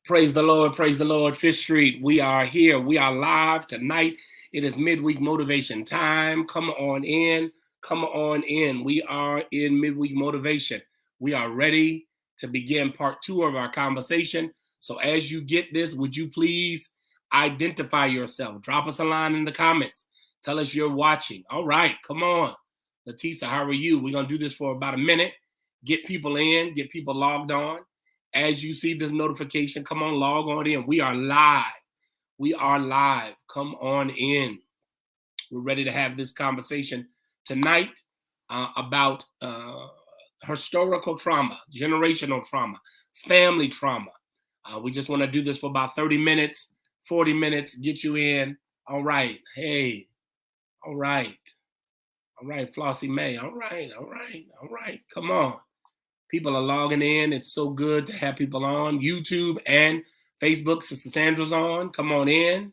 Praise the Lord, Fish Street. We are here. We are live tonight. It is midweek motivation time. Come on in. Come on in. We are in midweek motivation. We are ready to begin part 2 of our conversation. So as you get this, would you please identify yourself? Drop us a line in the comments. Tell us you're watching. All right, come on. Latisa, how are you? We're going to do this for about a minute. Get people in, get people logged on. As you see this notification, come on, log on in. We are live. We are live. Come on in. We're ready to have this conversation tonight about historical trauma, generational trauma, family trauma. We just want to do this for about 30 minutes, 40 minutes, get you in. All right. Hey. All right. All right, Flossie May. All right. All right. All right. Come on. People are logging in. It's so good to have people on YouTube and Facebook. Sister Sandra's on. Come on in.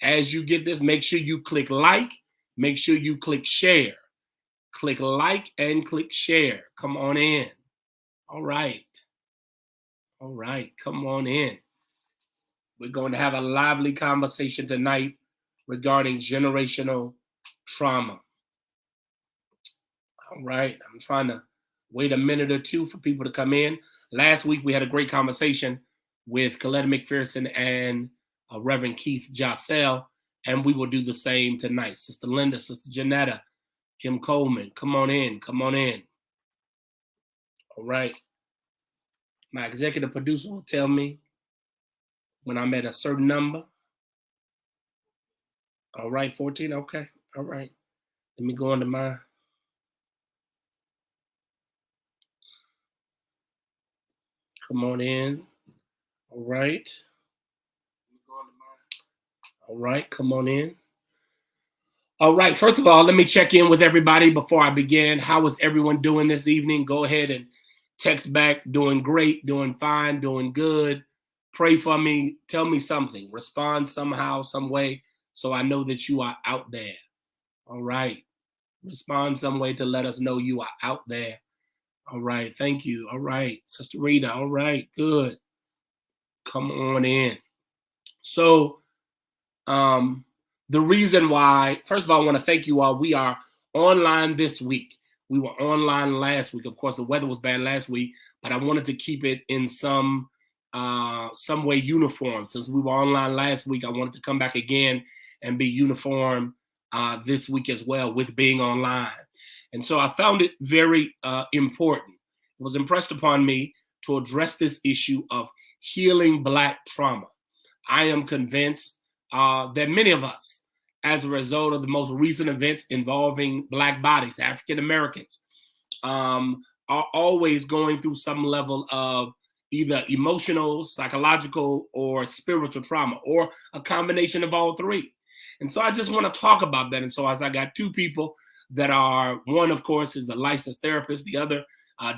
As you get this, make sure you click like. Make sure you click share. Click like and click share. Come on in. All right. All right. Come on in. We're going to have a lively conversation tonight regarding generational trauma. All right. I'm trying to wait a minute or two for people to come in. Last week, we had a great conversation with Coletta McPherson and Reverend Keith Jossell, and we will do the same tonight. Sister Linda, Sister Janetta, Kim Coleman, come on in, come on in. All right. My executive producer will tell me when I'm at a certain number. All right, 14, okay, all right. Let me go into my... Come on in. All right. All right, come on in. All right, first of all, let me check in with everybody before I begin. How is everyone doing this evening? Go ahead and text back. Doing great, doing fine, doing good. Pray for me. Tell me something. Respond somehow, some way, so I know that you are out there. All right. Respond some way to let us know you are out there. All right, thank you. All right, Sister Rita. All right, good. Come on in. So, the reason why, first of all, I want to thank you all. We are online this week. We were online last week. Of course, the weather was bad last week, but I wanted to keep it in some way uniform. Since we were online last week, I wanted to come back again and be uniform this week as well with being online. And so I found it very important. It was impressed upon me to address this issue of healing Black trauma. I am convinced that many of us, as a result of the most recent events involving Black bodies, African Americans, are always going through some level of either emotional, psychological, or spiritual trauma, or a combination of all three. And so I just want to talk about that. And so as I got two people that are, one, of course, is a licensed therapist. The other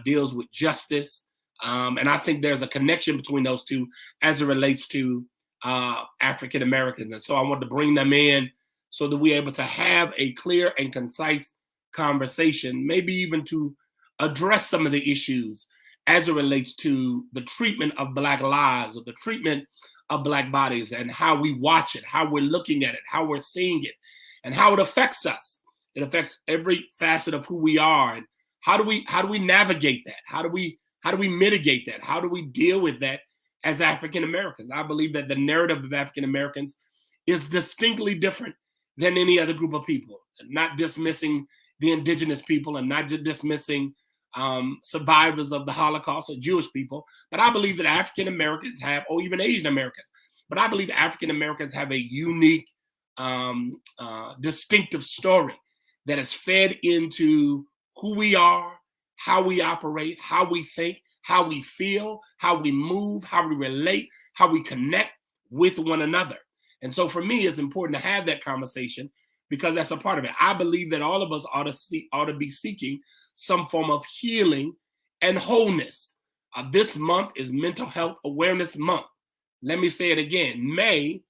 deals with justice. And I think there's a connection between those two as it relates to African Americans. And so I want to bring them in so that we're able to have a clear and concise conversation, maybe even to address some of the issues as it relates to the treatment of Black lives or the treatment of Black bodies and how we watch it, how we're looking at it, how we're seeing it, and how it affects us. It affects every facet of who we are. And how do we navigate that? How do we mitigate that? How do we deal with that as African Americans? I believe that the narrative of African Americans is distinctly different than any other group of people. Not dismissing the indigenous people and not just dismissing survivors of the Holocaust or Jewish people, but I believe that African Americans have, or even Asian Americans, but I believe African Americans have a unique, distinctive story that is fed into who we are, how we operate, how we think, how we feel, how we move, how we relate, how we connect with one another. And so for me, it's important to have that conversation because that's a part of it. I believe that all of us ought to be seeking some form of healing and wholeness. This month is Mental Health Awareness Month. Let me say it again. May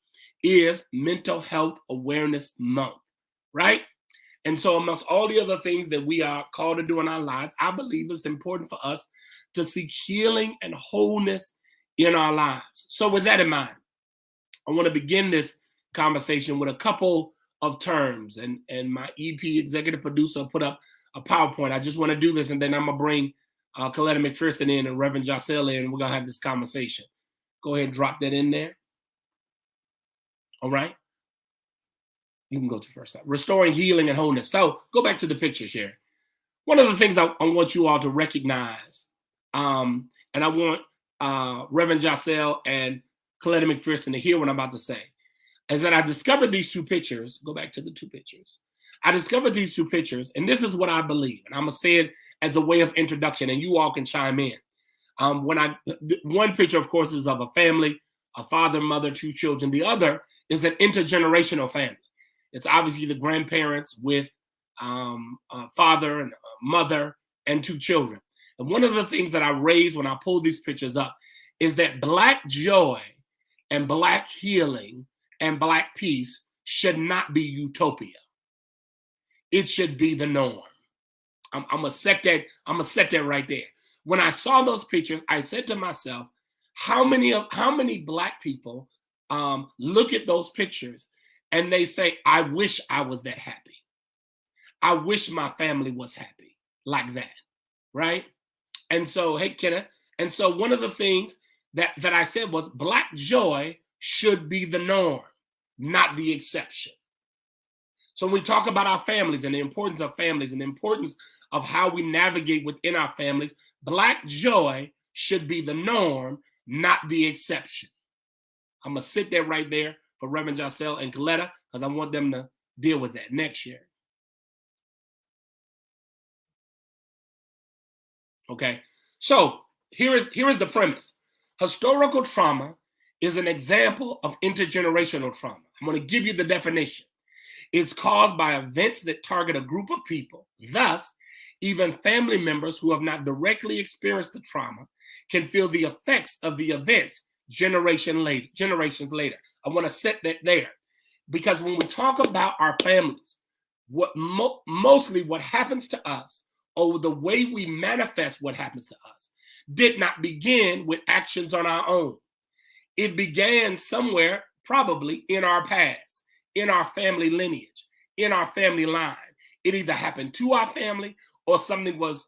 is Mental Health Awareness Month, right? And so amongst all the other things that we are called to do in our lives, I believe it's important for us to seek healing and wholeness in our lives. So with that in mind, I want to begin this conversation with a couple of terms, and my EP executive producer put up a PowerPoint. I just want to do this, and then I'm gonna bring Coletta McPherson in and Reverend Jocelle in, and we're gonna have this conversation. Go ahead and drop that in there. All right. You can go to first. Restoring healing and wholeness. So go back to the picture, Sherry. One of the things I want you all to recognize, and I want Reverend Jocelle and Coletta McPherson to hear what I'm about to say, is that I discovered these two pictures. Go back to the two pictures. I discovered these two pictures, and this is what I believe. And I'm going to say it as a way of introduction, and you all can chime in. One picture, of course, is of a family, a father, mother, two children. The other is an intergenerational family. It's obviously the grandparents with a father and a mother and two children. And one of the things that I raised when I pulled these pictures up is that Black joy and Black healing and Black peace should not be utopia. It should be the norm. I'm gonna set that right there. When I saw those pictures, I said to myself, how many Black people look at those pictures and they say, I wish I was that happy. I wish my family was happy like that, right? And so, hey, Kenneth. And so one of the things that I said was Black joy should be the norm, not the exception. So when we talk about our families and the importance of families and the importance of how we navigate within our families, Black joy should be the norm, not the exception. I'm going to sit there right there for Reverend Jocelle and Coletta because I want them to deal with that next year. Okay, so here is the premise. Historical trauma is an example of intergenerational trauma. I'm going to give you the definition. It's caused by events that target a group of people. Thus, even family members who have not directly experienced the trauma can feel the effects of the events generations later. I want to set that there because when we talk about our families, mostly what happens to us or the way we manifest what happens to us did not begin with actions on our own. It began somewhere, probably in our past, in our family lineage, in our family line. It either happened to our family or something was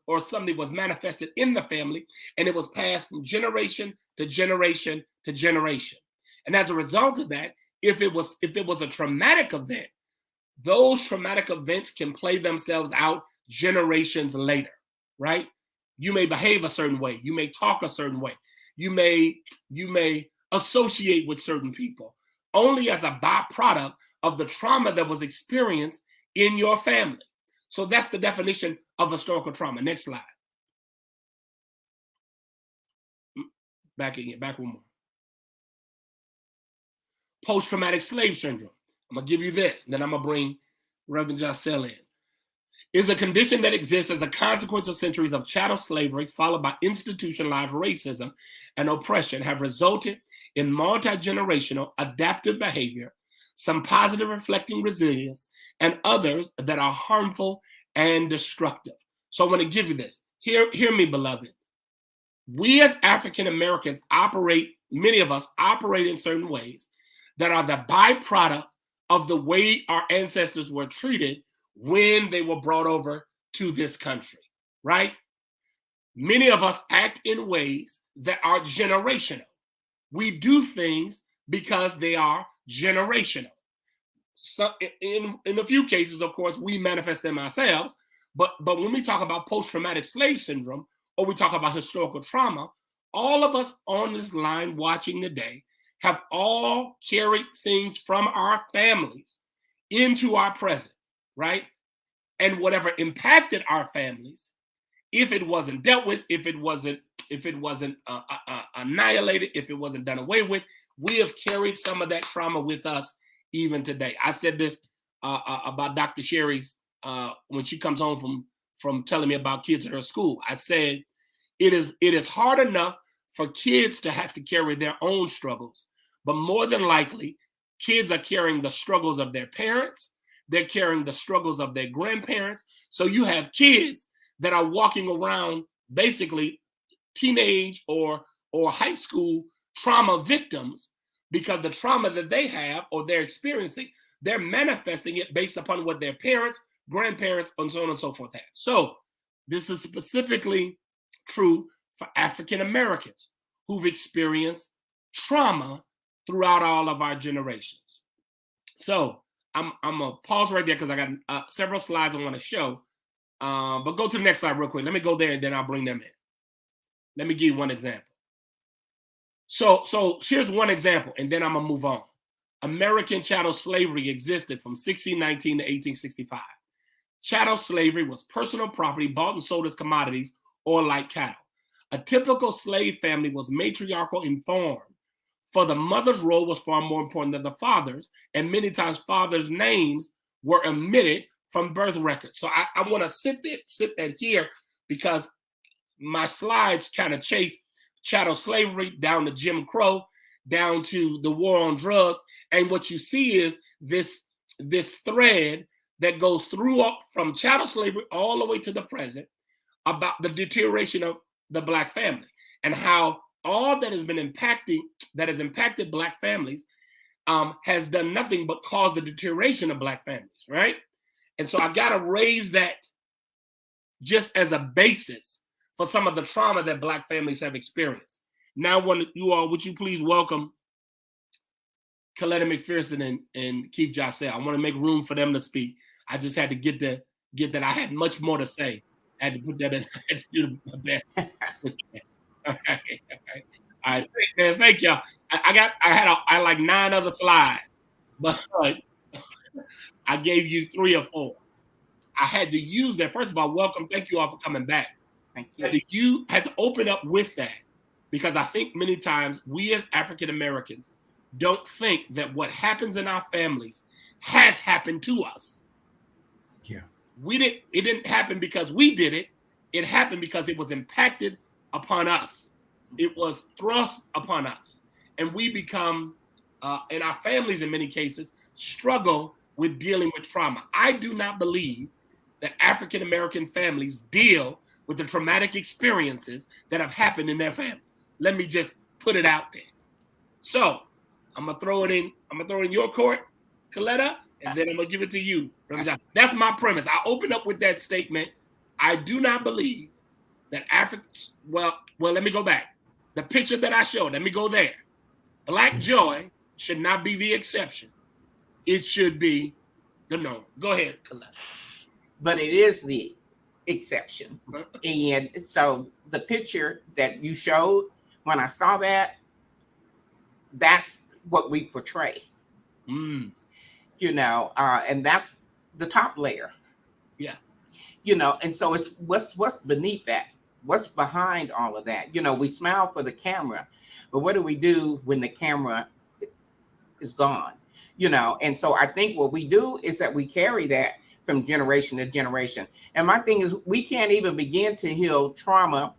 manifested in the family, and it was passed from generation to generation to generation. And as a result of that, if it was a traumatic event, those traumatic events can play themselves out generations later, right? You may behave a certain way, you may talk a certain way, you may associate with certain people only as a byproduct of the trauma that was experienced in your family. So that's the definition of historical trauma. Next slide. Back one more. Post-traumatic slave syndrome. I'm gonna give you this, and then I'm gonna bring Reverend Jocelle in. Is a condition that exists as a consequence of centuries of chattel slavery followed by institutionalized racism and oppression have resulted in multi-generational adaptive behavior, some positive reflecting resilience, and others that are harmful and destructive. So I want to give you this. Hear me, beloved. We as African Americans many of us operate in certain ways that are the byproduct of the way our ancestors were treated when they were brought over to this country, right? Many of us act in ways that are generational. We do things because they are generational. So in a few cases, of course, we manifest them ourselves, but when we talk about post-traumatic slave syndrome, or we talk about historical trauma, all of us on this line watching today have all carried things from our families into our present, right? And whatever impacted our families, if it wasn't dealt with, if it wasn't annihilated, if it wasn't done away with, we have carried some of that trauma with us even today. I said this about Dr. Sherry's when she comes home from telling me about kids at her school. I said it is hard enough for kids to have to carry their own struggles, but more than likely, kids are carrying the struggles of their parents. They're carrying the struggles of their grandparents. So you have kids that are walking around basically teenage or high school trauma victims because the trauma that they have or they're experiencing, they're manifesting it based upon what their parents, grandparents, and so on and so forth have. So this is specifically true for African Americans who've experienced trauma throughout all of our generations. So I'm gonna pause right there because I got several slides I want to show. But go to the next slide real quick. Let me go there and then I'll bring them in. Let me give you one example. So here's one example, and then I'm gonna move on. American chattel slavery existed from 1619 to 1865. Chattel slavery was personal property bought and sold as commodities or like cattle. A typical slave family was matriarchal in form, for the mother's role was far more important than the father's, and many times fathers' names were omitted from birth records. So I want to sit that here because my slides kind of chase chattel slavery down to Jim Crow, down to the war on drugs, and what you see is this thread that goes through from chattel slavery all the way to the present about the deterioration of the Black family and how all that has impacted Black families has done nothing but cause the deterioration of Black families, right? And so I got to raise that just as a basis for some of the trauma that Black families have experienced. Now, would you please welcome Coletta McPherson and Keith Jossel. I want to make room for them to speak. I just had to get that. I had much more to say. I had to put that in. I had to do my best. All right. Man, thank y'all. I had like 9 other slides, but I gave you 3 or 4. I had to use that. First of all, welcome. Thank you all for coming back. Thank you. You had to open up with that because I think many times we as African Americans don't think that what happens in our families has happened to us. Yeah. It didn't happen because we did it. It happened because it was impacted upon us. It was thrust upon us. And we become, in our families in many cases, struggle with dealing with trauma. I do not believe that African American families deal with the traumatic experiences that have happened in their families. Let me just put it out there. So I'm gonna throw it in your court, Coletta, and then I'm gonna give it to you. That's my premise. I opened up with that statement. I do not believe that well, let me go back. The picture that I showed, let me go there. Black joy should not be the exception. It should be the norm. Go ahead, Coletta. But it is the exception. And so the picture that you showed, when I saw that, that's what we portray. Mm. You know, and that's the top layer. Yeah. You know, and so it's what's beneath that? What's behind all of that? You know, we smile for the camera, but what do we do when the camera is gone? You know, and so I think what we do is that we carry that from generation to generation. And my thing is, we can't even begin to heal trauma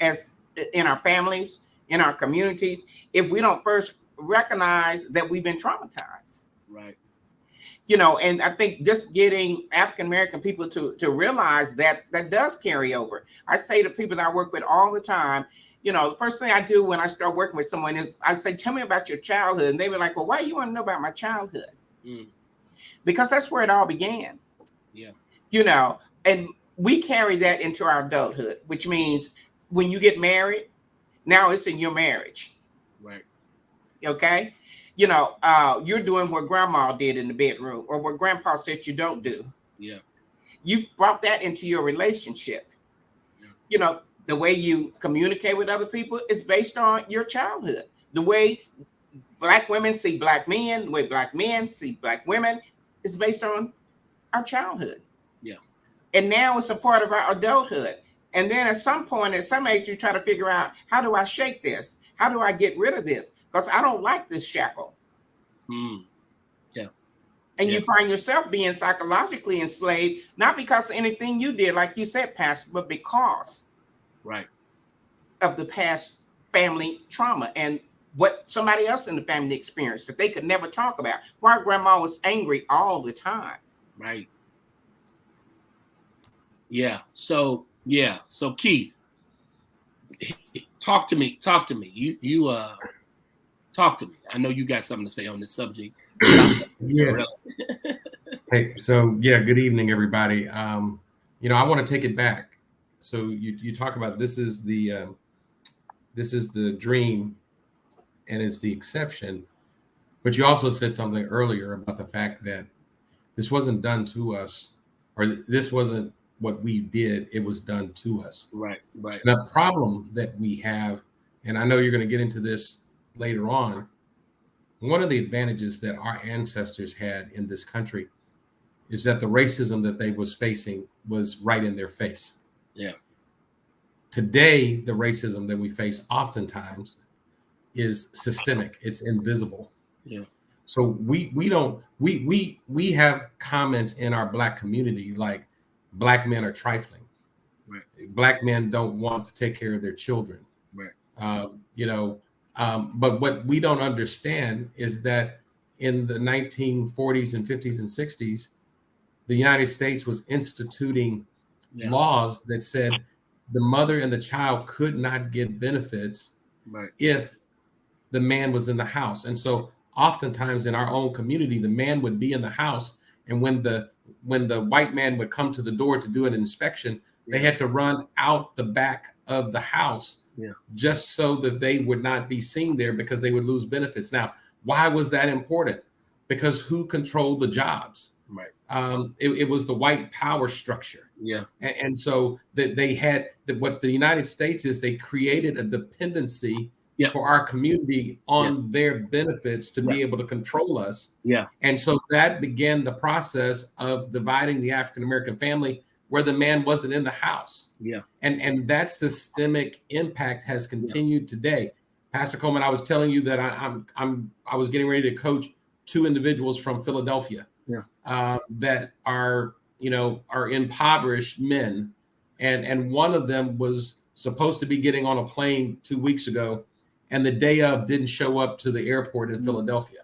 as in our families, in our communities, if we don't first recognize that we've been traumatized. Right. You know, and I think just getting African American people to realize that does carry over. I say to people that I work with all the time, you know, the first thing I do when I start working with someone is I say, tell me about your childhood. And they were like, well, why do you want to know about my childhood? Mm. Because that's where it all began. Yeah. You know, and we carry that into our adulthood, which means when you get married, now it's in your marriage. Right. Okay. You know, you're doing what grandma did in the bedroom or what grandpa said you don't do. Yeah. You've brought that into your relationship. Yeah. You know, the way you communicate with other people is based on your childhood. The way Black women see Black men, the way Black men see Black women is based on our childhood. Yeah. And now it's a part of our adulthood. And then at some point, at some age, you try to figure out, how do I shake this? How do I get rid of this? Because I don't like this shackle. Mm. Yeah. And you find yourself being psychologically enslaved, not because of anything you did, like you said, Pastor, but because of the past family trauma and what somebody else in the family experienced that they could never talk about. Why grandma was angry all the time. Right. Yeah. So Keith, talk to me. You Talk to me. I know you got something to say on this subject. Yeah. Hey, so yeah, good evening, everybody. I want to take it back. So you talk about this is the dream and it's the exception, but you also said something earlier about the fact that this wasn't done to us, or this wasn't what we did, it was done to us. Right. And the problem that we have, and I know you're going to get into this later on, one of the advantages that our ancestors had in this country is that the racism that they was facing was right in their face. Yeah. Today, the racism that we face oftentimes is systemic. It's invisible. Yeah. So we have comments in our Black community like Black men are trifling. Right. Black men don't want to take care of their children. Right. But what we don't understand is that in the 1940s and 50s and 60s, the United States was instituting laws that said the mother and the child could not get benefits if the man was in the house. And so oftentimes in our own community, the man would be in the house, and when the white man would come to the door to do an inspection, they had to run out the back of the house just so that they would not be seen there, because they would lose benefits. Now, why was that important? Because who controlled the jobs? Right. It was the white power structure. Yeah. And so that they had what the United States is, they created a dependency for our community on their benefits to be able to control us. Yeah. And so that began the process of dividing the African-American family, where the man wasn't in the house. Yeah. And that systemic impact has continued today. Pastor Coleman, I was telling you that I was getting ready to coach two individuals from Philadelphia that are impoverished men. And one of them was supposed to be getting on a plane 2 weeks ago, and the day of didn't show up to the airport in Philadelphia.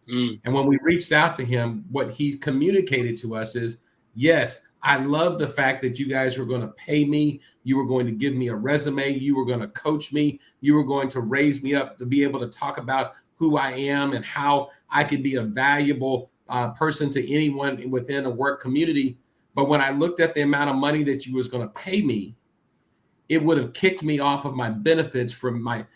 And when we reached out to him, what he communicated to us is, yes, I love the fact that you guys were going to pay me. You were going to give me a resume. You were going to coach me. You were going to raise me up to be able to talk about who I am and how I could be a valuable person to anyone within a work community. But when I looked at the amount of money that you was going to pay me, it would have kicked me off of my benefits from my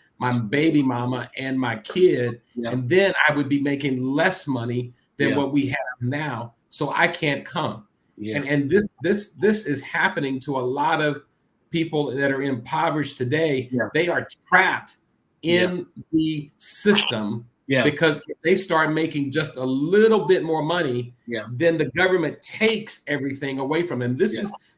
baby mama and my kid. Yeah. And then I would be making less money than what we have now. So I can't come. Yeah. And this is happening to a lot of people that are impoverished today. Yeah. They are trapped in the system because if they start making just a little bit more money, then the government takes everything away from them. This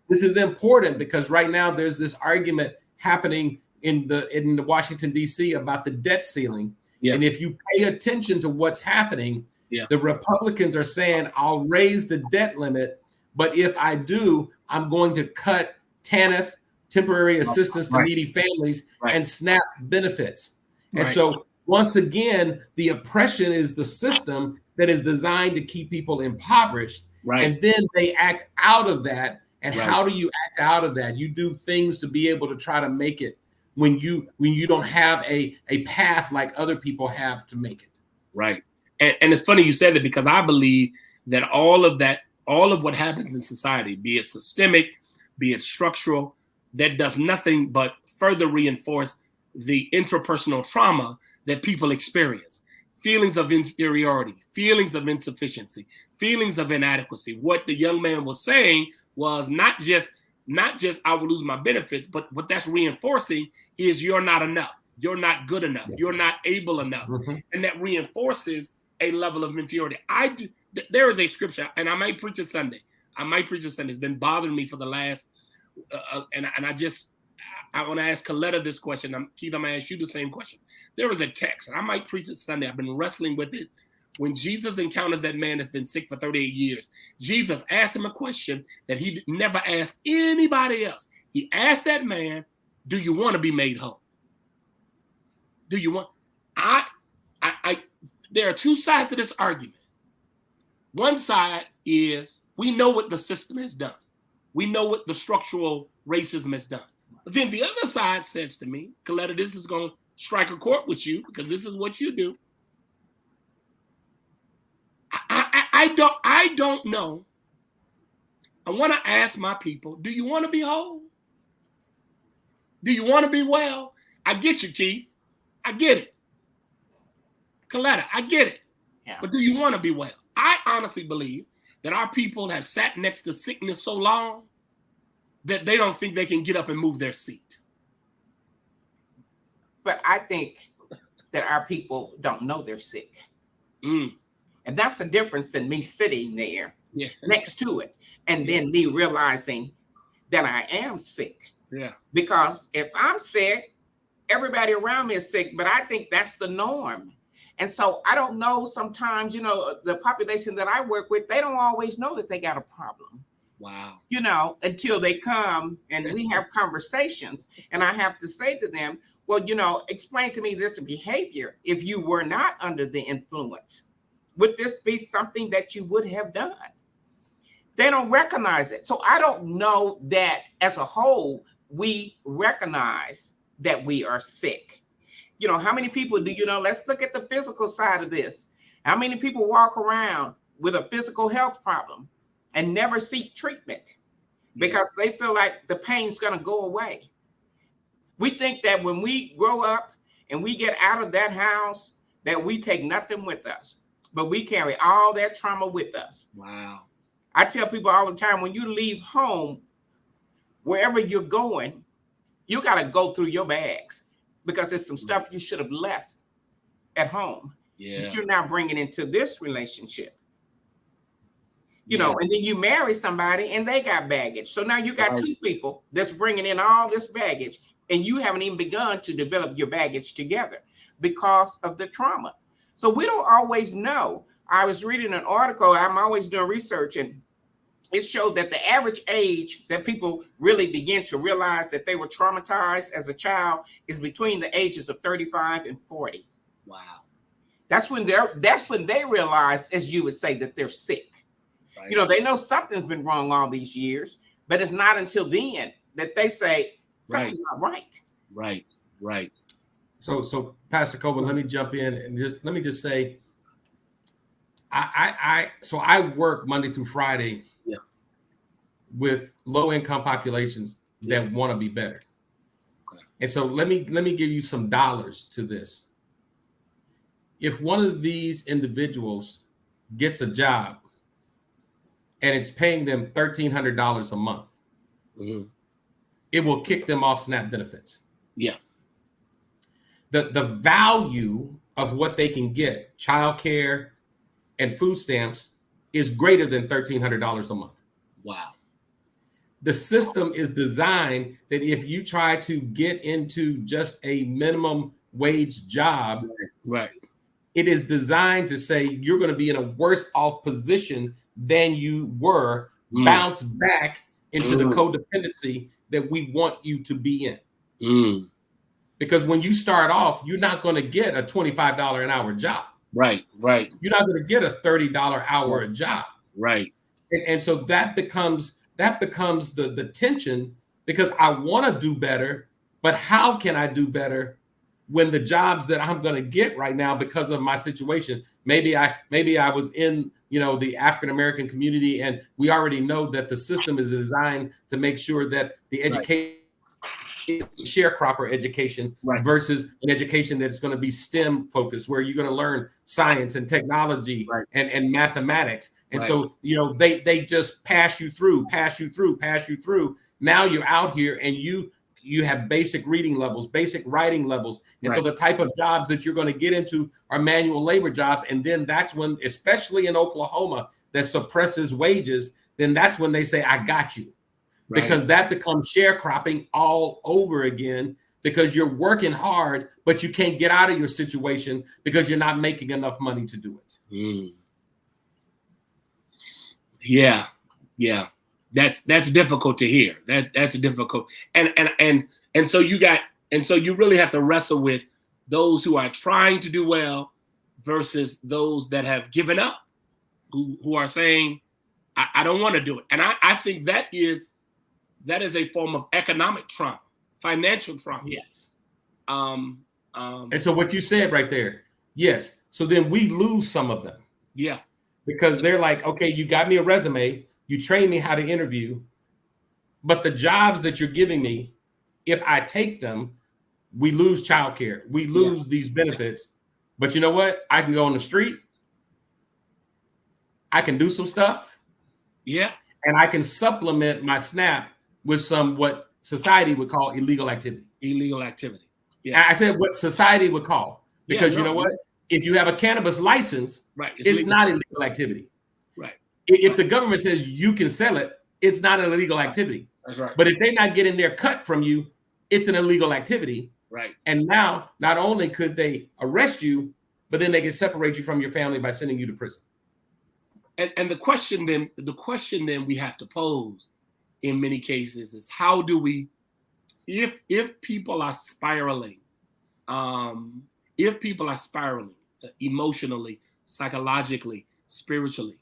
is important because right now there's this argument happening in the Washington, D.C. about the debt ceiling. Yeah. And if you pay attention to what's happening, the Republicans are saying, I'll raise the debt limit, but if I do, I'm going to cut TANF, temporary assistance to needy families, and SNAP benefits. And so once again, the oppression is the system that is designed to keep people impoverished. Right. And then they act out of that. And how do you act out of that? You do things to be able to try to make it when you don't have a path like other people have to make it. Right. And it's funny you said that, because I believe that all of what happens in society, be it systemic, be it structural, that does nothing but further reinforce the intrapersonal trauma that people experience. Feelings of inferiority, feelings of insufficiency, feelings of inadequacy. What the young man was saying was not just I will lose my benefits, but what that's reinforcing is you're not enough. You're not good enough. You're not able enough. Mm-hmm. And that reinforces a level of inferiority. There is a scripture, and I might preach it Sunday. It's been bothering me for the last, and I want to ask Coletta this question. Keith, I'm going to ask you the same question. There is a text, and I might preach it Sunday. I've been wrestling with it. When Jesus encounters that man that's been sick for 38 years, Jesus asked him a question that he never asked anybody else. He asked that man, do you want to be made whole? Do you want? There are two sides to this argument. One side is we know what the system has done. We know what the structural racism has done. But then the other side says to me, Coletta, this is going to strike a chord with you because this is what you do. I don't know. I want to ask my people, do you want to be whole? Do you want to be well? I get you, Keith. I get it. Coletta, I get it. Yeah. But do you want to be well? I honestly believe that our people have sat next to sickness so long that they don't think they can get up and move their seat. But I think that our people don't know they're sick. Mm. And that's the difference than me sitting there next to it and then me realizing that I am sick. Yeah. Because if I'm sick, everybody around me is sick, but I think that's the norm. And so I don't know, sometimes, you know, the population that I work with, they don't always know that they got a problem. Wow. You know, until they come and we have conversations and I have to say to them, well, you know, explain to me this behavior. If you were not under the influence, would this be something that you would have done? They don't recognize it. So I don't know that as a whole, we recognize that we are sick. You know, how many people do you know? Let's look at the physical side of this. How many people walk around with a physical health problem and never seek treatment because they feel like the pain's going to go away? We think that when we grow up and we get out of that house, that we take nothing with us, but we carry all that trauma with us. Wow. I tell people all the time, when you leave home, wherever you're going, you got to go through your bags because there's some stuff you should have left at home that you're now bringing into this relationship. You know, and then you marry somebody and they got baggage. So now you got two people that's bringing in all this baggage and you haven't even begun to develop your baggage together because of the trauma. So we don't always know. I was reading an article, I'm always doing research, and it showed that the average age that people really begin to realize that they were traumatized as a child is between the ages of 35 and 40. Wow. That's when they realize, as you would say, that they're sick. Right. You know, they know something's been wrong all these years, but it's not until then that they say something's not right. Right, right. So Pastor Coleman, let me jump in and let me just say, I work Monday through Friday with low income populations that want to be better. Okay. And so let me give you some dollars to this. If one of these individuals gets a job and it's paying them $1,300 a month, it will kick them off SNAP benefits. Yeah. The value of what they can get, childcare and food stamps, is greater than $1,300 a month. Wow. The system is designed that if you try to get into just a minimum wage job, right, it is designed to say you're going to be in a worse off position than you were, bounce back into the codependency that we want you to be in. Because when you start off, you're not going to get a $25 an hour job. Right, right. You're not going to get a $30 hour job. Right. And so that becomes the tension, because I want to do better, but how can I do better when the jobs that I'm going to get right now because of my situation? Maybe I was in, you know, the African American community, and we already know that the system is designed to make sure that the education, sharecropper education versus an education that's going to be STEM focused, where you're going to learn science and technology and mathematics. And so, you know, they just pass you through. Now you're out here and you have basic reading levels, basic writing levels. And so the type of jobs that you're going to get into are manual labor jobs. And then that's when, especially in Oklahoma, that suppresses wages, then that's when they say, I got you. Because that becomes sharecropping all over again, because you're working hard, but you can't get out of your situation because you're not making enough money to do it. Yeah. That's difficult to hear. That's difficult. And so you really have to wrestle with those who are trying to do well versus those that have given up, who are saying, I don't want to do it. And I think that is a form of economic trauma, financial trauma. Yes. And so what you said right there, yes. So then we lose some of them. Yeah. because they're like, okay, you got me a resume, you train me how to interview, but the jobs that you're giving me, if I take them, we lose childcare, we lose these benefits. But you know what? I can go on the street, I can do some stuff, and I can supplement my SNAP with some what society would call illegal activity. Illegal activity. Yeah, I said what society would call, because you know what? If you have a cannabis license, it's not illegal activity. Right. If the government says you can sell it, it's not an illegal activity. That's right. But if they're not getting their cut from you, it's an illegal activity. Right. And now, not only could they arrest you, but then they can separate you from your family by sending you to prison. And the question then we have to pose in many cases is, how do we, if people are spiraling, emotionally, psychologically, spiritually,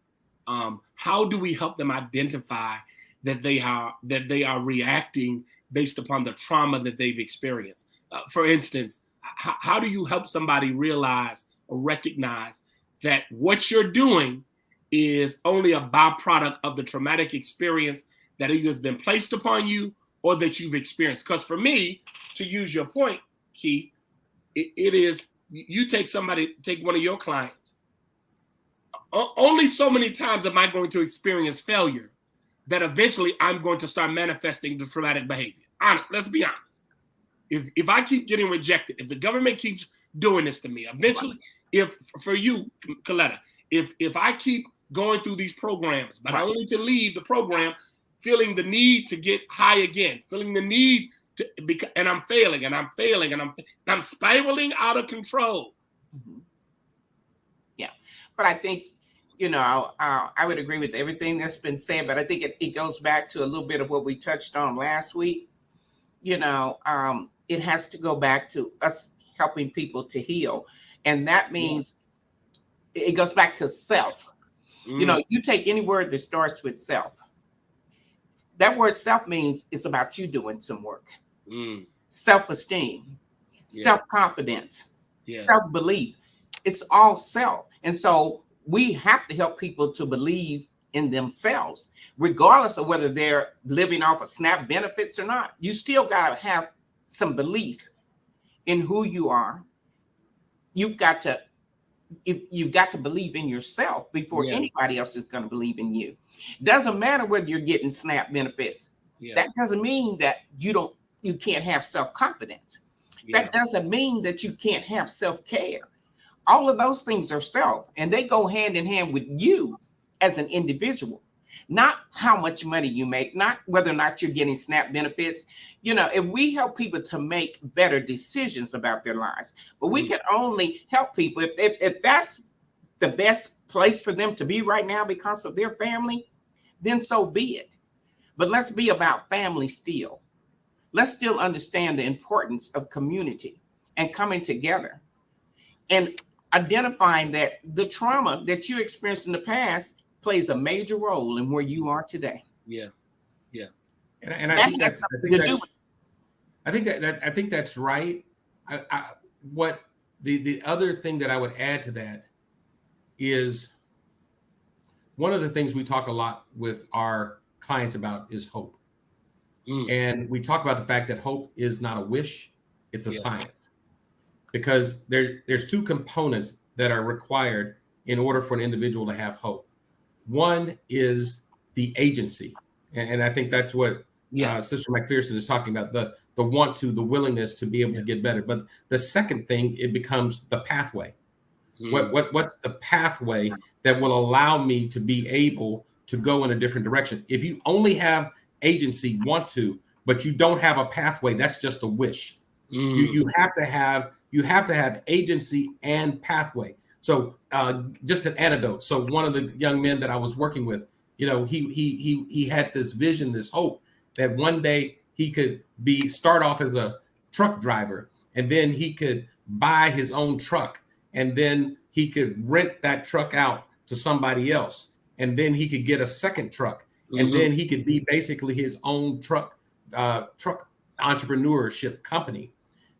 how do we help them identify that they are reacting based upon the trauma that they've experienced? For instance, how do you help somebody realize or recognize that what you're doing is only a byproduct of the traumatic experience that either has been placed upon you or that you've experienced? Because for me, to use your point, Keith, it is, you take one of your clients. Only so many times am I going to experience failure that eventually I'm going to start manifesting the traumatic behavior. Let's be honest. If I keep getting rejected, if the government keeps doing this to me, eventually, if for you, Coletta, if I keep going through these programs, but only to leave the program feeling the need to get high again, feeling the need to, and I'm failing, and I'm spiraling out of control. Mm-hmm. Yeah, but I think, I would agree with everything that's been said, but I think it goes back to a little bit of what we touched on last week. It has to go back to us helping people to heal. And that means it goes back to self. You take any word that starts with self. That word self means it's about you doing some work. Self-esteem, self-confidence, self-belief. It's all self. And so we have to help people to believe in themselves, regardless of whether they're living off of SNAP benefits or not. You still got to have some belief in who you are. You've got to believe in yourself before anybody else is going to believe in you. Doesn't matter whether you're getting SNAP benefits. That doesn't mean that you can't have self-confidence. That doesn't mean that you can't have self-care. All of those things are self, and they go hand in hand with you as an individual, not how much money you make, not whether or not you're getting SNAP benefits. If we help people to make better decisions about their lives, but we can only help people if that's the best place for them to be right now because of their family, then so be it. But let's be about family still. Let's still understand the importance of community and coming together and identifying that the trauma that you experienced in the past plays a major role in where you are today. And I think that's right. What the other thing that I would add to that is, one of the things we talk a lot with our clients about is hope. And we talk about the fact that hope is not a wish, it's a science. Because there's two components that are required in order for an individual to have hope. One is the agency. And I think that's what Sister McPherson is talking about, the the willingness to be able to get better. But the second thing, it becomes the pathway. What's the pathway that will allow me to be able to go in a different direction? If you only have agency, want to, but you don't have a pathway, that's just a wish. You have to have agency and pathway. So just an anecdote. So one of the young men that I was working with, he had this vision, this hope that one day he could start off as a truck driver, and then he could buy his own truck, and then he could rent that truck out to somebody else, and then he could get a second truck, and then he could be basically his own truck entrepreneurship company.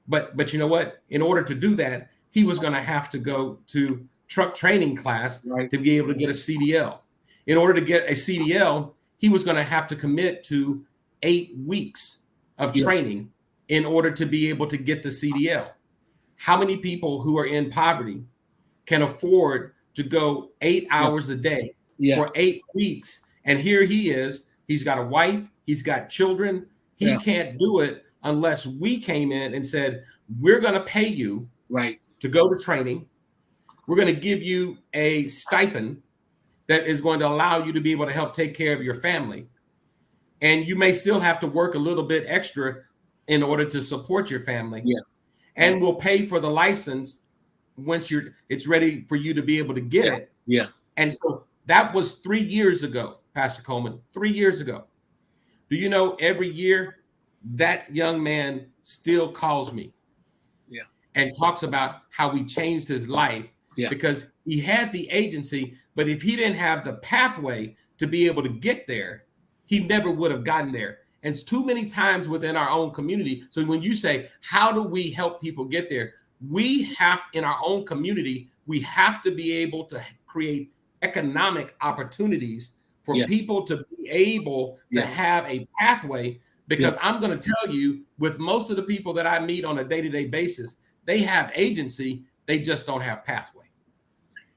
But you know what? In order to do that, he was going to have to go to truck training class Right. to be able to get a CDL. In order to get a CDL, he was going to have to commit to 8 weeks of training in order to be able to get the CDL. How many people who are in poverty can afford to go 8 hours a day for 8 weeks? And here he is, he's got a wife, he's got children. He can't do it unless we came in and said, we're going to pay you to go to training. We're going to give you a stipend that is going to allow you to be able to help take care of your family. And you may still have to work a little bit extra in order to support your family. And we'll pay for the license once it's ready for you to be able to get it. And so that was 3 years ago, Pastor Coleman, 3 years ago. Do you know every year that young man still calls me and talks about how we changed his life because he had the agency, but if he didn't have the pathway to be able to get there, he never would have gotten there. And it's too many times within our own community. So when you say, how do we help people get there? We have, in our own community, we have to be able to create economic opportunities for people to be able to have a pathway. Because I'm going to tell you, with most of the people that I meet on a day-to-day basis, they have agency, they just don't have pathway.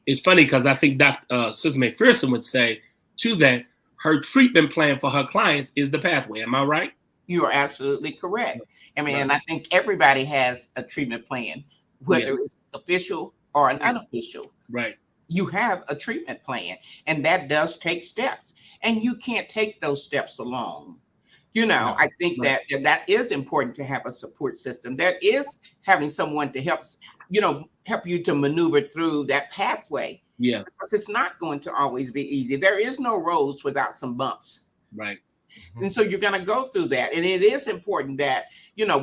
It's funny because I think Sister McPherson would say, too, that her treatment plan for her clients is the pathway. Am I right? You are absolutely correct. I mean, and I think everybody has a treatment plan, whether it's official or an unofficial. Right. You have a treatment plan, and that does take steps. And you can't take those steps alone. You know, I think that is important to have a support system. That is having someone to help you to maneuver through that pathway. Yeah. Because it's not going to always be easy. There is no roads without some bumps. Right. And so you're going to go through that. And it is important that,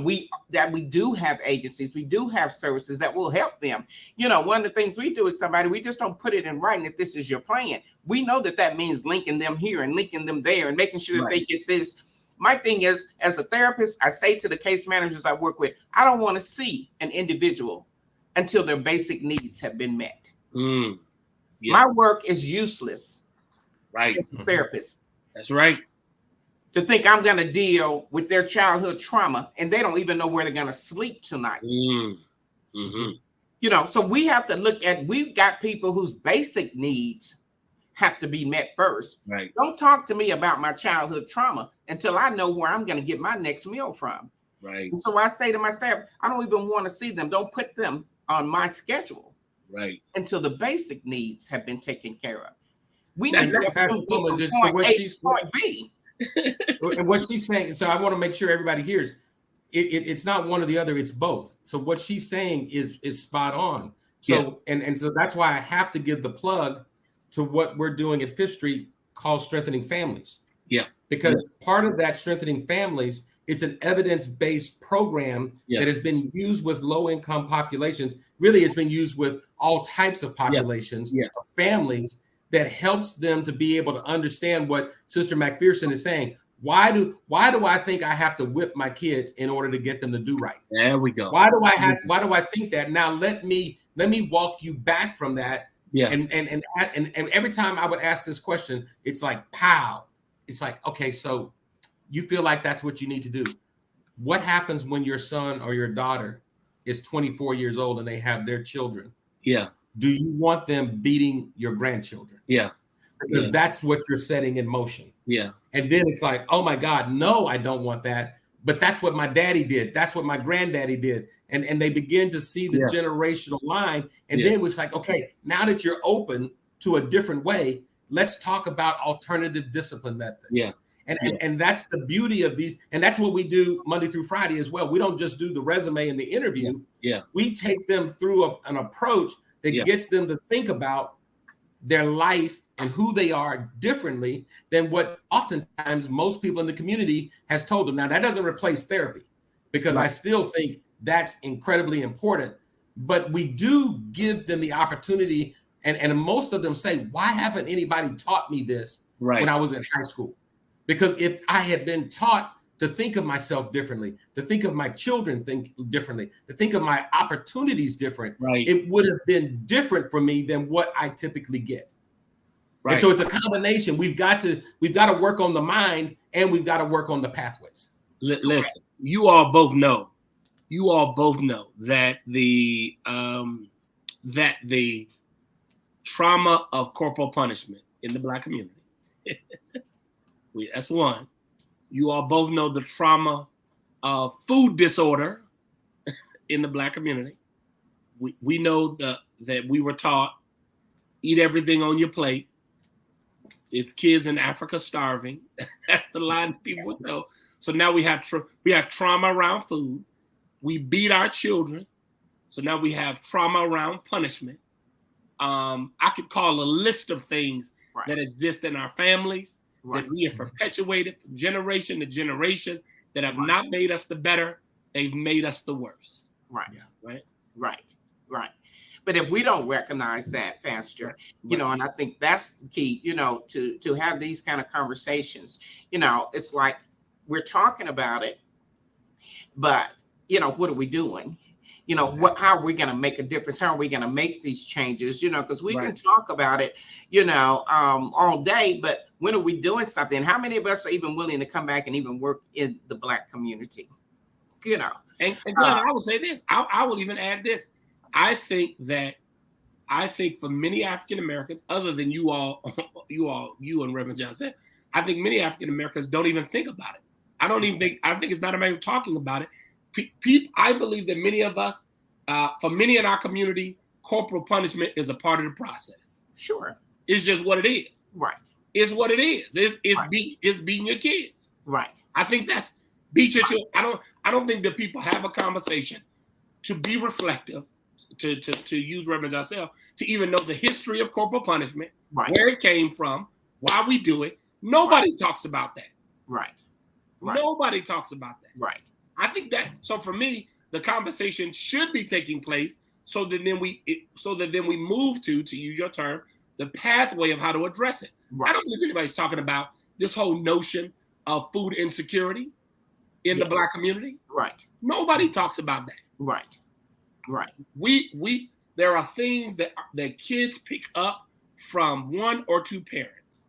we do have agencies, we do have services that will help them. One of the things we do with somebody, we just don't put it in writing that this is your plan. We know that means linking them here and linking them there and making sure that they get this. My thing is, as a therapist, I say to the case managers I work with, I don't want to see an individual until their basic needs have been met. My work is useless. Right. As a therapist. That's right. To think I'm going to deal with their childhood trauma and they don't even know where they're going to sleep tonight. So we have to look at, we've got people whose basic needs have to be met first. Right. Don't talk to me about my childhood trauma until I know where I'm going to get my next meal from. Right. And so I say to my staff, I don't even want to see them. Don't put them on my schedule. Right. Until the basic needs have been taken care of. We That- need that to Pastor get Coleman from did- so point what A she's- to point B. And what she's saying, so I want to make sure everybody hears, it's not one or the other, it's both. So what she's saying is spot on. So and so that's why I have to give the plug to what we're doing at Fifth Street called Strengthening Families. Because part of that Strengthening Families, it's an evidence-based program that has been used with low-income populations. Really, it's been used with all types of populations, of families, that helps them to be able to understand what Sister McPherson is saying. Why do I think I have to whip my kids in order to get them to do right? There we go. Why do I think that? Now let me walk you back from that. And every time I would ask this question, it's like, pow. It's like, okay, so you feel like that's what you need to do. What happens when your son or your daughter is 24 years old and they have their children? Do you want them beating your grandchildren? Because that's what you're setting in motion. And then it's like, oh my God, no, I don't want that. But that's what my daddy did. That's what my granddaddy did. And they begin to see the generational line. And then it's like, okay, now that you're open to a different way, let's talk about alternative discipline methods. And that's the beauty of these. And that's what we do Monday through Friday as well. We don't just do the resume and the interview. We take them through an approach that gets them to think about their life and who they are differently than what oftentimes most people in the community has told them. Now, that doesn't replace therapy, because I still think that's incredibly important. But we do give them the opportunity, and most of them say, why haven't anybody taught me this when I was in high school? Because if I had been taught to think of myself differently, to think of my children think differently, to think of my opportunities different. Right. It would have been different for me than what I typically get. Right. And so it's a combination. We've got to work on the mind, and we've got to work on the pathways. Listen, you all both know that the trauma of corporal punishment in the Black community. That's one. You all both know the trauma of food disorder in the Black community. We know that we were taught, eat everything on your plate. It's kids in Africa starving. That's the line people know. So now we have trauma around food. We beat our children. So now we have trauma around punishment. I could call a list of things that exist in our families that we have perpetuated from generation to generation that have not made us the better. They've made us the worse. Right. But if we don't recognize that, Pastor, and I think that's the key, to have these kind of conversations, it's like we're talking about it, but, what are we doing? How are we going to make a difference? How are we going to make these changes? Because we can talk about it, all day, but when are we doing something? How many of us are even willing to come back and even work in the Black community? And Glenn, I will say this. I will even add this. I think for many African Americans, other than you and Reverend John said, I think many African Americans don't even think about it. I think it's not a matter of talking about it. I believe that many of us, for many in our community, corporal punishment is a part of the process. Sure. It's just what it is. Right. It's what it is. It's beating your kids. Right. I think that's beat your children. I don't think that people have a conversation to be reflective, to use Reverend Johnson, to even know the history of corporal punishment, where it came from, why we do it. Nobody talks about that. Right. Nobody talks about that. Right. I think that, so for me, the conversation should be taking place so that then we move to use your term, the pathway of how to address it. I don't think anybody's talking about this whole notion of food insecurity in the Black community. Right. Nobody talks about that. Right. There are things that kids pick up from one or two parents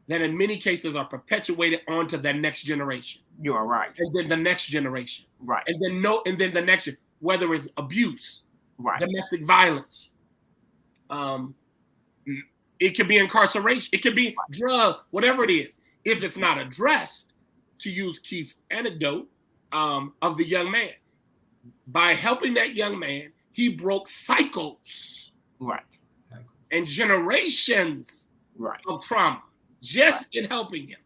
that in many cases are perpetuated onto the next generation. You are right. And then the next generation. Right. And then the next, whether it's abuse, domestic violence, it could be incarceration, it could be drug, whatever it is. If it's not addressed, to use Keith's anecdote of the young man, by helping that young man, he broke cycles. Right. And generations of trauma just in helping him.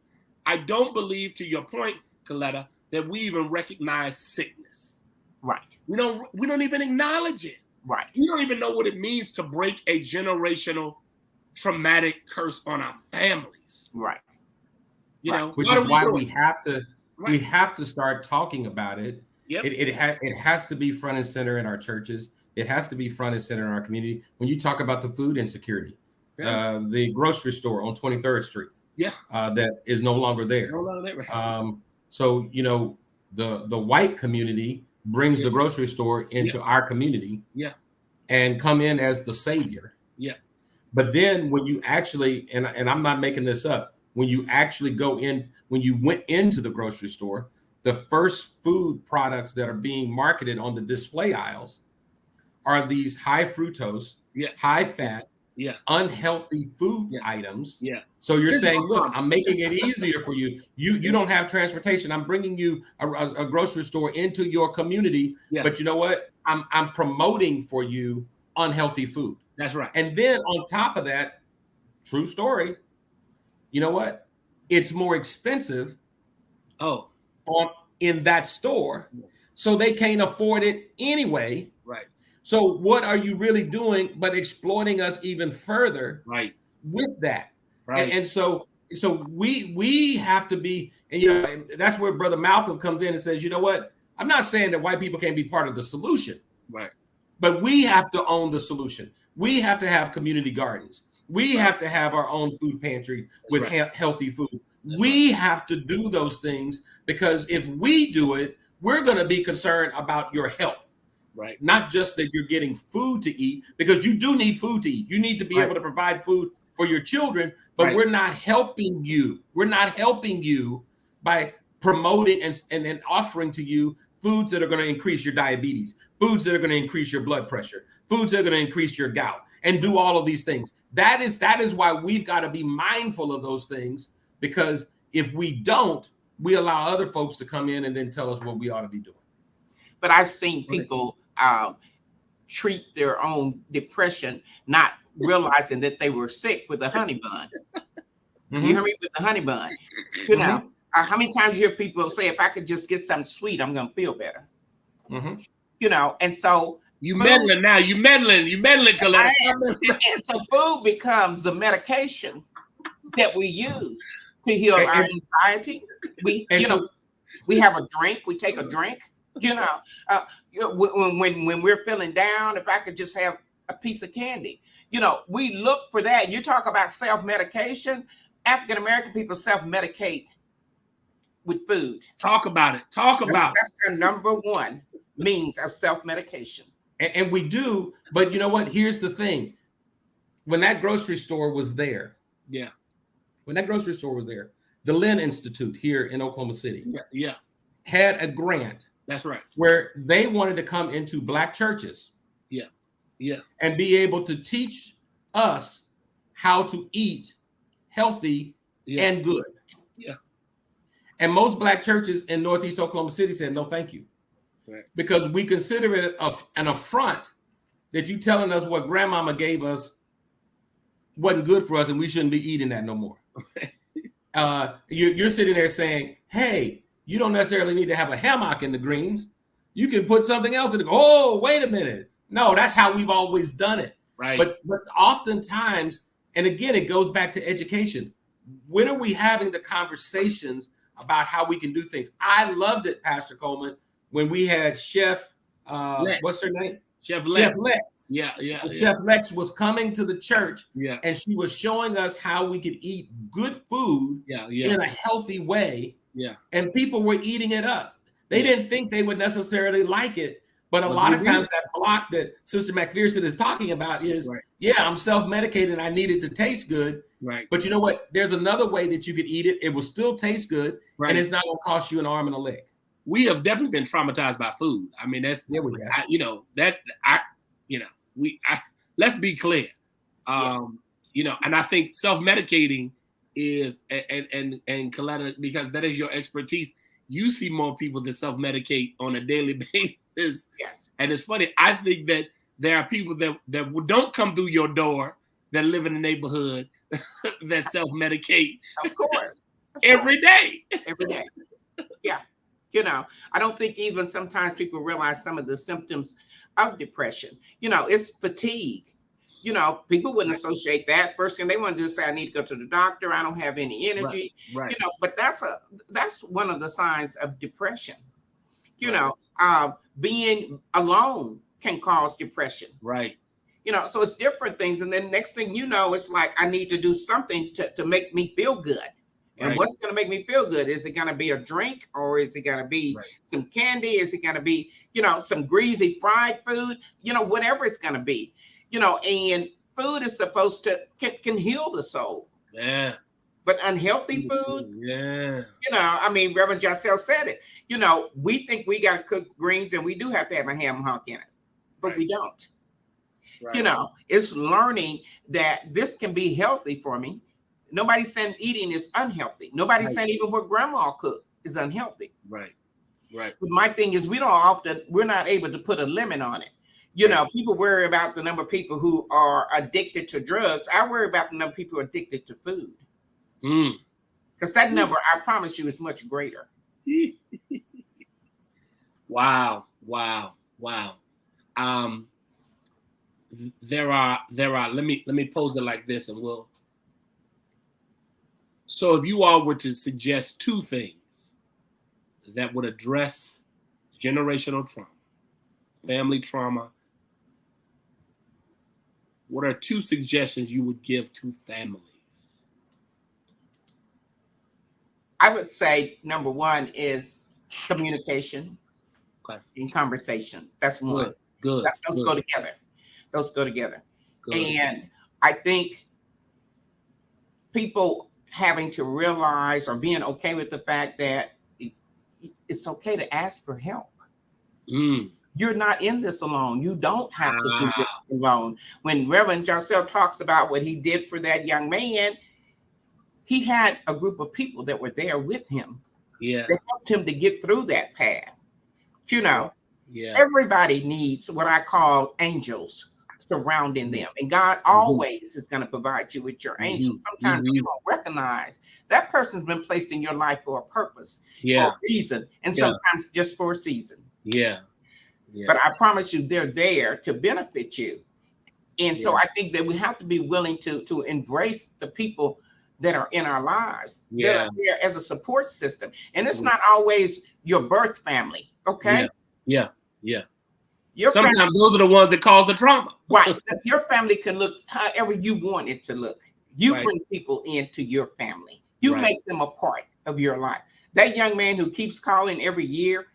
I don't believe, to your point, Coletta, that we even recognize sickness. Right. We don't even acknowledge it. Right. We don't even know what it means to break a generational traumatic curse on our families. Right. Which is why we have to start talking about it. Yep. It has to be front and center in our churches. It has to be front and center in our community. When you talk about the food insecurity, the grocery store on 23rd Street, that is no longer there. So the white community brings the grocery store into our community, and come in as the savior. But then when you actually, and I'm not making this up, when you actually when you went into the grocery store, the first food products that are being marketed on the display aisles are these high fructose, high fat, unhealthy food items. So you're saying, look, I'm making it easier for you. You don't have transportation. I'm bringing you a grocery store into your community. But you know what? I'm promoting for you unhealthy food. That's right. And then on top of that, true story, you know what? It's more expensive in that store. So they can't afford it anyway. Right. So what are you really doing but exploiting us even further with that? Right. And so we have to be, and that's where Brother Malcolm comes in and says, you know what? I'm not saying that white people can't be part of the solution. Right. But we have to own the solution. We have to have community gardens. We have to have our own food pantry with healthy food. We have to do those things, because if we do it, we're going to be concerned about your health. Right. Not just that you're getting food to eat, because you do need food to eat. You need to be able to provide food for your children, but we're not helping you. We're not helping you by promoting and offering to you foods that are going to increase your diabetes, foods that are going to increase your blood pressure, foods that are going to increase your gout, and do all of these things. That is why we've got to be mindful of those things, because if we don't, we allow other folks to come in and then tell us what we ought to be doing. But I've seen people treat their own depression, not realizing that they were sick, with a honey bun. You hear me? With the honey bun. You know, how many times you hear people say, if I could just get something sweet, I'm going to feel better. You know, and so you meddling now. You meddling, Coletta. And so food becomes the medication that we use to heal our anxiety. We have a drink. We take a drink. When we're feeling down, if I could just have a piece of candy, we look for that. You talk about self-medication. African American people self-medicate with food. Talk about it. That's our number one means of self-medication. And we do, but you know what? Here's the thing. When that grocery store was there, the Lynn Institute here in Oklahoma City had a grant. That's right. Where they wanted to come into Black churches. And be able to teach us how to eat healthy and good. And most Black churches in Northeast Oklahoma City said, no, thank you. Right. Because we consider it an affront that you telling us what grandmama gave us wasn't good for us and we shouldn't be eating that no more. You're sitting there saying, hey, you don't necessarily need to have a hammock in the greens. You can put something else in it. Oh, wait a minute. No, that's how we've always done it. Right. But oftentimes, and again, it goes back to education. When are we having the conversations about how we can do things? I loved it, Pastor Coleman, when we had Chef, what's her name? Chef Lex. Chef Lex was coming to the church, and she was showing us how we could eat good food in a healthy way. And people were eating it up. They didn't think they would necessarily like it. But a lot of times that block that Sister McPherson is talking about is, I'm self-medicated. I need it to taste good. Right. But you know what? There's another way that you could eat it. It will still taste good. Right. And it's not going to cost you an arm and a leg. We have definitely been traumatized by food. I mean, let's be clear. And I think self-medicating is, and Coletta, because that is your expertise, you see more people that self-medicate on a daily basis. Yes. And it's funny, I think that there are people that don't come through your door that live in the neighborhood that self-medicate. Of course. Every day. Every day. Yeah. I don't think even sometimes people realize some of the symptoms of depression. It's fatigue. People wouldn't associate that. First thing they want to do is say, I need to go to the doctor. I don't have any energy. Right. But that's one of the signs of depression. Being alone can cause depression. Right. So it's different things. And then next thing you know, it's like, I need to do something to make me feel good. And what's going to make me feel good? Is it going to be a drink, or is it going to be some candy? Is it going to be, some greasy fried food? Whatever it's going to be. And food is supposed to can heal the soul. Yeah. But unhealthy food. Yeah. Reverend Jacel said it. We think we got to cook greens, and we do have to have a ham hock in it, but we don't. Right. It's learning that this can be healthy for me. Nobody's saying eating is unhealthy. Nobody's saying even what grandma cooked is unhealthy. Right. But my thing is, we're not able to put a limit on it. People worry about the number of people who are addicted to drugs. I worry about the number of people who are addicted to food. Because that number, I promise you, is much greater. Wow. There are. Let me pose it like this, and we'll. So if you all were to suggest two things that would address generational trauma, family trauma, what are two suggestions you would give to families? I would say number one is communication and conversation. That's one. Good. Those go together. Those go together. Good. And I think people having to realize or being okay with the fact that it's okay to ask for help. You're not in this alone. You don't have to do this alone. When Reverend Jarcel talks about what he did for that young man, he had a group of people that were there with him. Yeah. That helped him to get through that path. You know, yeah. Everybody needs what I call angels surrounding them. And God always is going to provide you with your angels. Sometimes you don't recognize that person's been placed in your life for a purpose, for a reason, and sometimes just for a season. Yeah. But I promise you, they're there to benefit you. And so I think that we have to be willing to embrace the people that are in our lives, that are there as a support system. And it's not always your birth family, okay? Yeah. Sometimes family, those are the ones that cause the trauma. Right. Your family can look however you want it to look. You bring people into your family. You make them a part of your life. That young man who keeps calling every year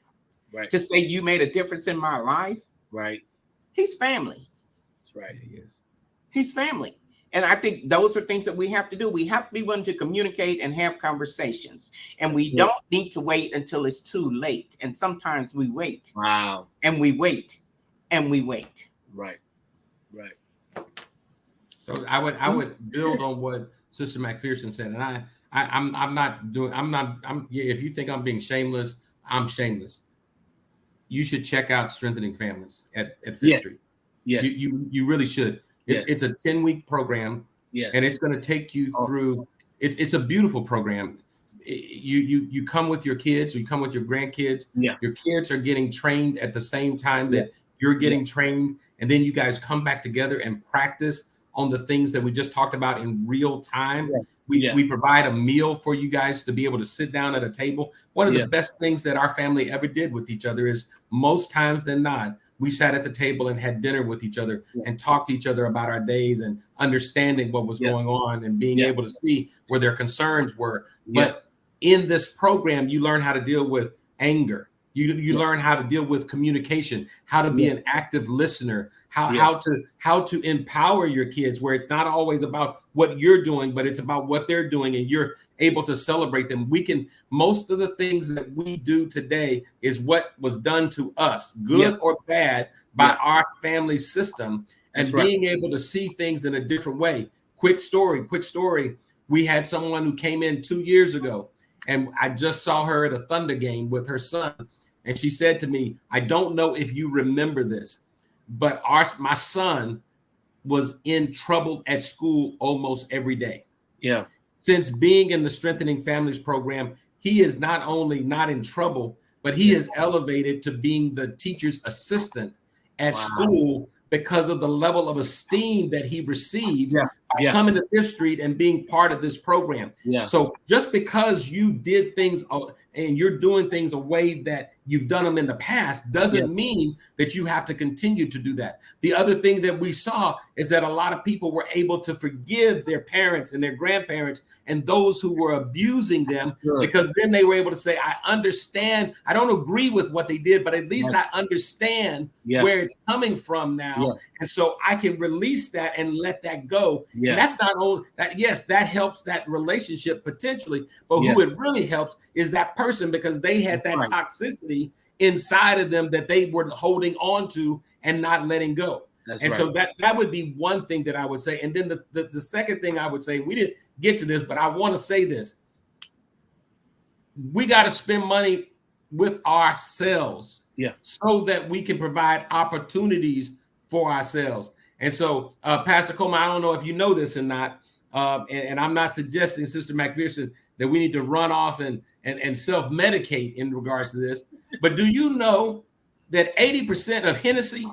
to say you made a difference in my life. Right. He's family. That's right. He is. He's family. And I think those are things that we have to do. We have to be willing to communicate and have conversations. And we don't need to wait until it's too late. And sometimes we wait. Wow. And we wait. And we wait. Right. So I would build on what Sister McPherson said. And if you think I'm being shameless, I'm shameless. You should check out Strengthening Families at Fifth Street. Yes. You really should. It's a 10-week program. Yes. And it's going to take you through. It's a beautiful program. You come with your kids, or you come with your grandkids. Yeah. Your kids are getting trained at the same time that you're getting trained. And then you guys come back together and practice on the things that we just talked about in real time. We provide a meal for you guys to be able to sit down at a table. One of the best things that our family ever did with each other is most times than not, we sat at the table and had dinner with each other and talked to each other about our days and understanding what was going on and being able to see where their concerns were. But in this program, you learn how to deal with anger. You learn how to deal with communication, how to be an active listener, how to empower your kids, where it's not always about what you're doing, but it's about what they're doing, and you're able to celebrate them. Most of the things that we do today is what was done to us, good or bad, by our family system, and being able to see things in a different way. Quick story. We had someone who came in 2 years ago, and I just saw her at a Thunder game with her son. And she said to me, I don't know if you remember this, but my son was in trouble at school almost every day. Yeah. Since being in the Strengthening Families program, he is not only not in trouble, but he is elevated to being the teacher's assistant at school because of the level of esteem that he received by coming to Fifth Street and being part of this program. Yeah. So just because you did things and you're doing things a way that you've done them in the past doesn't mean that you have to continue to do that. The other thing that we saw is that a lot of people were able to forgive their parents and their grandparents and those who were abusing them, because then they were able to say, I understand. I don't agree with what they did, but at least I understand where it's coming from now. Yeah. And so I can release that and let that go. Yeah. And that's not only that, yes, that helps that relationship potentially, but who it really helps is that person, because they had that toxicity inside of them that they were holding on to and not letting go. So that would be one thing that I would say. And then the second thing I would say, we didn't get to this, but I want to say this. We got to spend money with ourselves so that we can provide opportunities for ourselves. And so, Pastor Coleman, I don't know if you know this or not, and I'm not suggesting, Sister McPherson, that we need to run off and self-medicate in regards to this, but do you know that 80% of Hennessy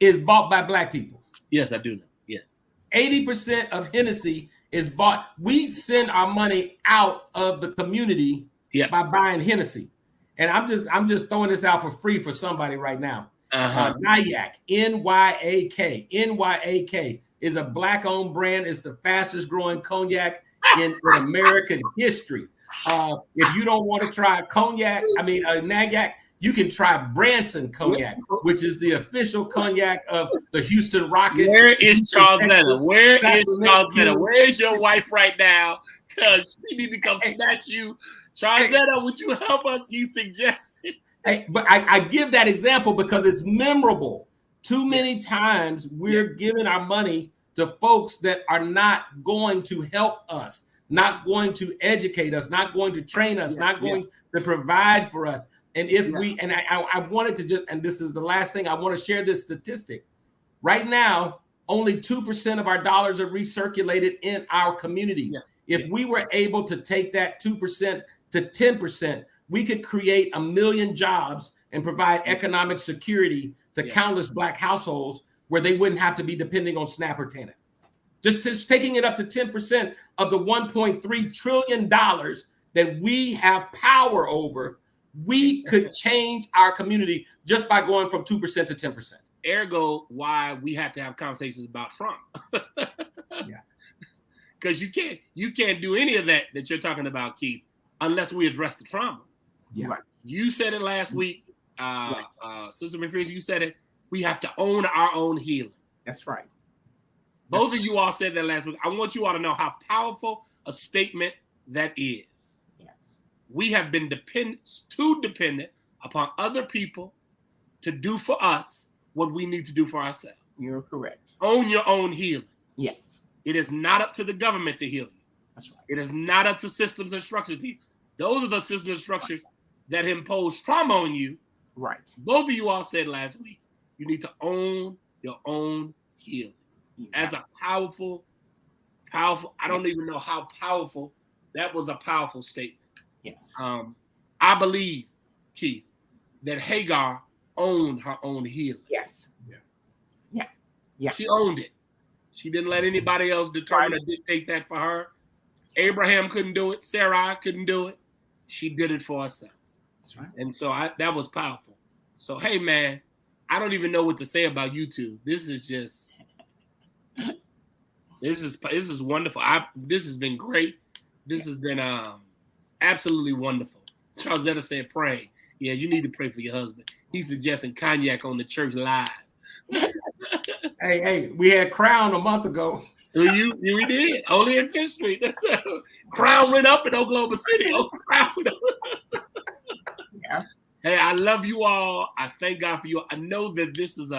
is bought by Black people? Yes, I do know. Yes. 80% of Hennessy is bought. We send our money out of the community by buying Hennessy. And I'm just throwing this out for free for somebody right now. Nyack, N-Y-A-K. N-Y-A-K is a Black-owned brand. It's the fastest growing cognac in American history. If you don't want to try cognac, Nagak, you can try Branson Cognac, which is the official cognac of the Houston Rockets. Where is Charlesetta? Where is Charlesetta? Where is your wife right now? Because she needs to come snatch you. Charlesetta, would you help us? You suggested. But I give that example because it's memorable. Too many times we're giving our money to folks that are not going to help us, not going to educate us, not going to train us, not going to provide for us. And if I wanted to just, and this is the last thing, I want to share this statistic. Right now, only 2% of our dollars are recirculated in our community. Yeah. If we were able to take that 2% to 10%, we could create 1 million jobs and provide economic security to countless Black households where they wouldn't have to be depending on SNAP or TANF. Just taking it up to 10% of the $1.3 trillion that we have power over, we could change our community just by going from 2% to 10%. Ergo, why we have to have conversations about Trump. Because you can't do any of that you're talking about, Keith, unless we address the trauma. Yeah. Right. You said it last week, Sister McPherson, you said it. We have to own our own healing. That's right. Both of you all said that last week. I want you all to know how powerful a statement that is. Yes. We have been too dependent upon other people to do for us what we need to do for ourselves. You're correct. Own your own healing. Yes. It is not up to the government to heal you. That's right. It is not up to systems and structures. Those are the systems and structures that impose trauma on you. Right. Both of you all said last week, you need to own your own healing. As a powerful, I don't even know how powerful, that was a powerful statement. Yes. I believe, Keith, that Hagar owned her own healing. Yes. Yeah. She owned it. She didn't let anybody else determine or dictate that for her. Abraham couldn't do it. Sarai couldn't do it. She did it for herself. That's right. And so that was powerful. So, hey, man, I don't even know what to say about YouTube. This is just, this is wonderful. This has been great. This has been absolutely wonderful. Charlesetta said, pray. Yeah, you need to pray for your husband. He's suggesting cognac on the church live. Hey, we had Crown a month ago. We did. Only in Fifth Street. Crown went up in Oklahoma City. Crown went up. Yeah. Hey, I love you all. I thank God for you. I know that this is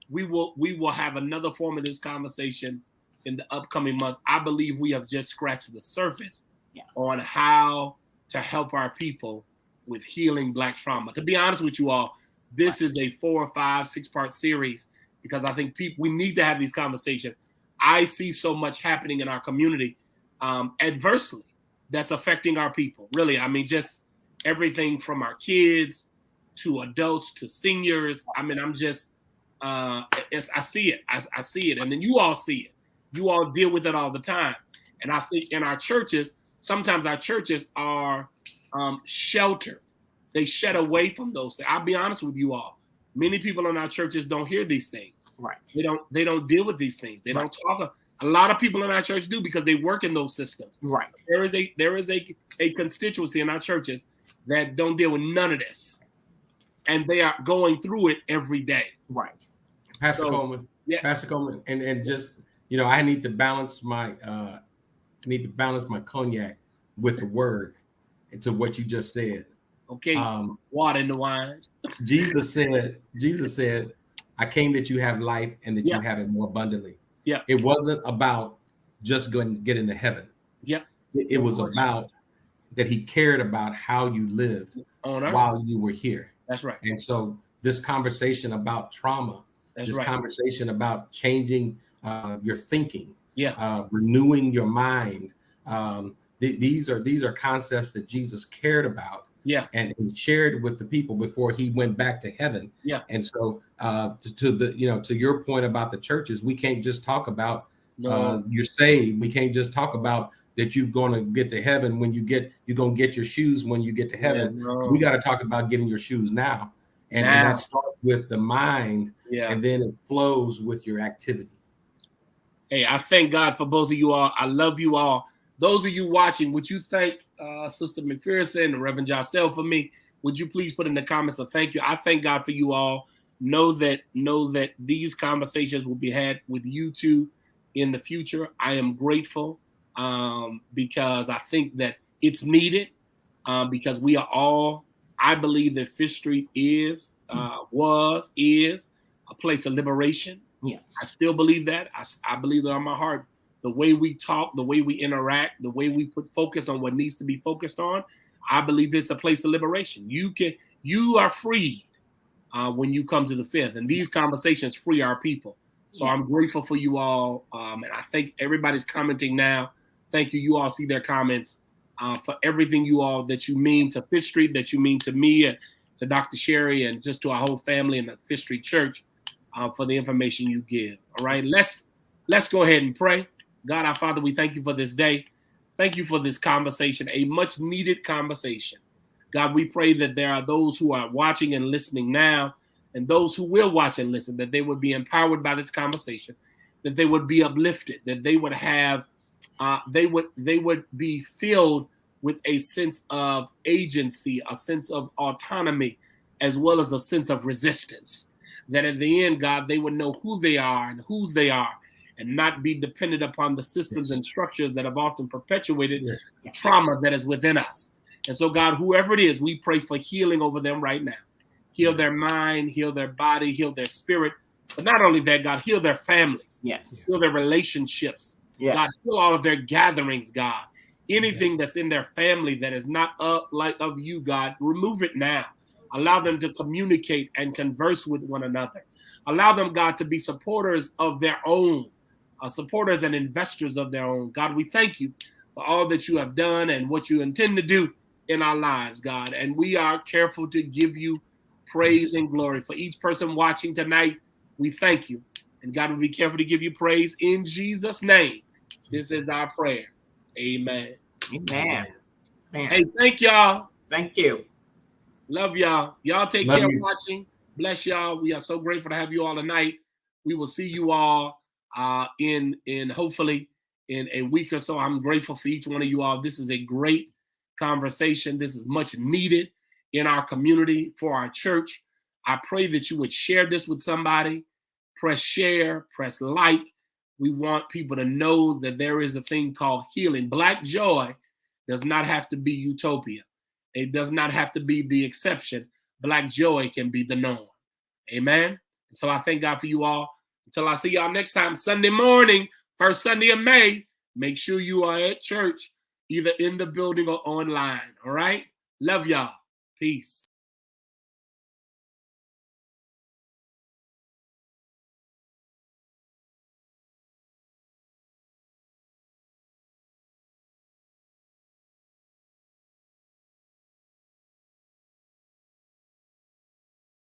we will have another form of this conversation in the upcoming months. I believe we have just scratched the surface on how to help our people with healing Black trauma. To be honest with you all, this is a 4 or 5, 6-part series because I think we need to have these conversations. I see so much happening in our community adversely that's affecting our people. Really, I mean, just everything from our kids to adults to seniors. I mean, I'm just, I see it. I see it. And then you all see it. You all deal with it all the time. And I think in our churches, sometimes our churches are sheltered. They shed away from those things. I'll be honest with you all. Many people in our churches don't hear these things. Right. They don't deal with these things. They don't talk. A lot of people in our church do because they work in those systems. Right. There is a constituency in our churches that don't deal with none of this. And they are going through it every day. Right. Pastor Coleman. Yeah. Pastor Coleman. And just, I need to balance my cognac with the word and to what you just said. Okay. Water in the wine. Jesus said, I came that you have life and that you have it more abundantly. Yeah. It wasn't about just going to get into heaven. Yeah. It was about that he cared about how you lived while you were here. That's right. And so this conversation about trauma, conversation about changing your thinking, renewing your mind. These are concepts that Jesus cared about. Yeah, and he shared with the people before he went back to heaven. Yeah, and so to your point about the churches, we can't just talk about you're saved. We can't just talk about that you're going to get to heaven when you're going to get your shoes when you get to heaven. We got to talk about getting your shoes now, and that starts with the mind, and then it flows with your activity. Hey, I thank God for both of you all. I love you all. those of you watching, would you thank Sister McPherson and Reverend Jocel for me? Would you please put in the comments a thank you? I thank God for you all. Know that these conversations will be had with you two in the future. I am grateful because I think that it's needed because we are all, I believe that Fifth Street is a place of liberation. Yes. I still believe that. I believe that on my heart. The way we talk, the way we interact, the way we put focus on what needs to be focused on, I believe it's a place of liberation. You are free when you come to the Fifth, and these conversations free our people. So I'm grateful for you all, and I think everybody's commenting now. Thank you. You all see their comments for everything you all that you mean to Fifth Street, that you mean to me, and to Dr. Sherry, and just to our whole family and the Fifth Street Church for the information you give. All right, let's go ahead and pray. God, our Father, we thank you for this day. Thank you for this conversation, a much needed conversation. God, we pray that there are those who are watching and listening now, and those who will watch and listen, that they would be empowered by this conversation, that they would be uplifted, that they would have, they would be filled with a sense of agency, a sense of autonomy, as well as a sense of resistance. That at the end, God, they would know who they are and whose they are, and not be dependent upon the systems and structures that have often perpetuated the trauma that is within us. And so, God, whoever it is, we pray for healing over them right now. Heal their mind, heal their body, heal their spirit. But not only that, God, heal their families. Yes. Heal their relationships. Yes. God, heal all of their gatherings, God. Anything that's in their family that is not like of you, God, remove it now. Allow them to communicate and converse with one another. Allow them, God, to be supporters of their own. Supporters and investors of their own. God, we thank you for all that you have done and what you intend to do in our lives, God. And we are careful to give you praise and glory. For each person watching tonight, we thank you. And God, will be careful to give you praise in Jesus' name. This is our prayer. Amen. Amen. Hey, thank y'all. Thank you. Love y'all. Y'all take care of watching. Bless y'all. We are so grateful to have you all tonight. We will see you all in hopefully in a week or so. I'm grateful for each one of you all. This is a great conversation. This is much needed in our community for our church. I pray that you would share this with somebody. Press share, press like. We want people to know that there is a thing called healing. Black joy does not have to be utopia. It does not have to be the exception. Black joy can be the norm. Amen. So I thank God for you all. Until I see y'all next time, Sunday morning, first Sunday of May, make sure you are at church, either in the building or online. All right? Love y'all. Peace.